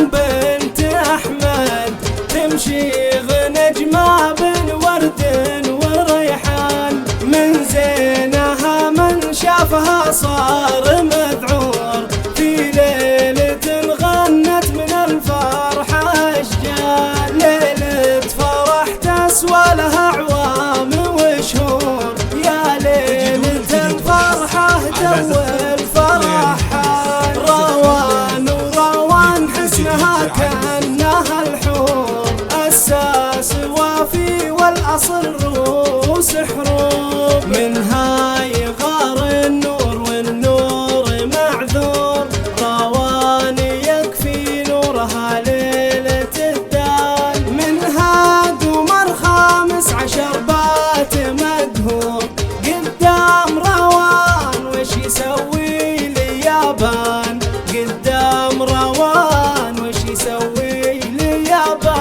بنت أحمد تمشي غنجمة بين ورد وريحان، من زينها من شافها صار مذعور، في ليلة غنت من الفرحة أشجار، ليلة فرح تسوى لها أعوام وشهور، يا ليلة الفرحة جو الفرحان، روان وروان حسنها كأنها الحور، الساس وافي والأصل روس حروب، منها يغار النور والنور معذور، روان يكفي نورها ليلة الدار، منها قمر 15 بات مقهور، قدام روان وش يسوي اليابان، قدام روان وش يسوي اليابان.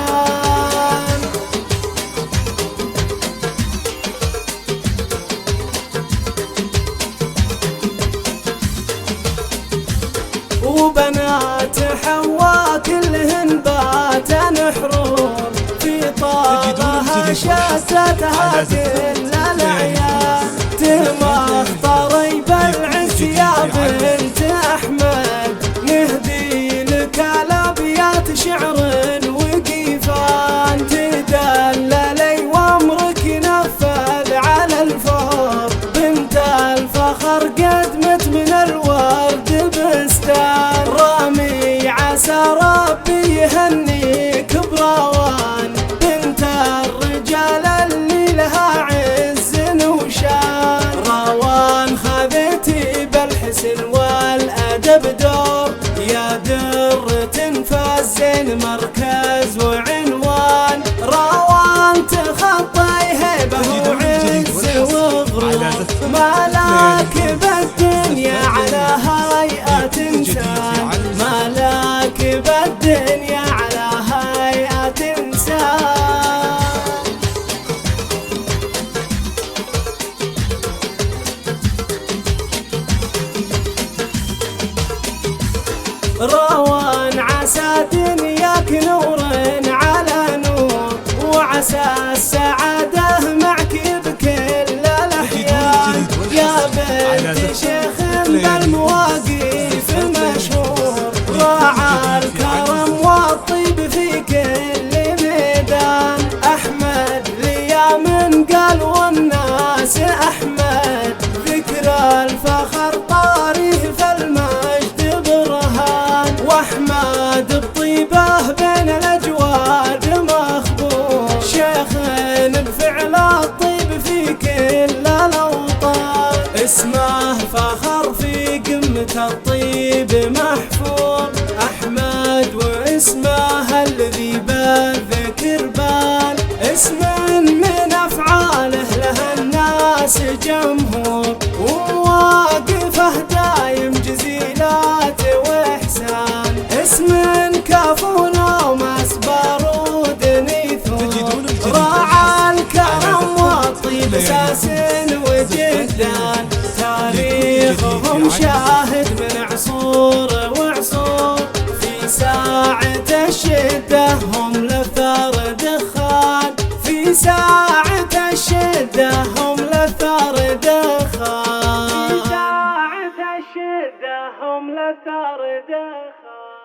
وبنات حواء كلهن باتن حرور، في طابها شتتها كل العيال، تمخطري بالعز يا بنت أحمد، نهدي لك الأبيات شعر وقيفان، تدللي وامرك نفذ على الفور، بنت الفخر قدمت من الورد بستان، رامي عسى ربي يهنيك بروان، بنت الرجال اللي لها عز وشان، روان خذتي بالحسن والأدب دور، يا درة فالزين مركز وعنوان، روان تخطي هيبة وعز وغرور، مالك بالدنيا على هيئة إنسان، مالك بالدنيا على هيئة إنسان. روان عسى دنياك نور على نور، وعسى السعادة معك بكل الأحيان، يا بنت شيخ بالمواقف مشهور، راعى الكرم والطيب في كل ميدان، أحمد ليا من قال والناس أحمد، ذكر الفخر طاريه فالمجد برهان، وأحمد بطيبه بين الأجواد مخبور، شيخ بفعل الطيب في كل الأوطان، اسمه فخر في قمة الطيب محفور، أحمد واسمه الذي بالذكر بان، اسم من أفعاله له الناس جمهور، وواقفه دايم جزيلات وإحسان، اسم كافونا وماس بارود نيثور، راعى الكرم والطيب أساس وجدان، تاريخهم شاهد من عصور وعصور، في ساعة الشدة هم لثار دخان، في ساعة الشدة هم لثار دخان، في ساعة الشدة هم لثار دخان.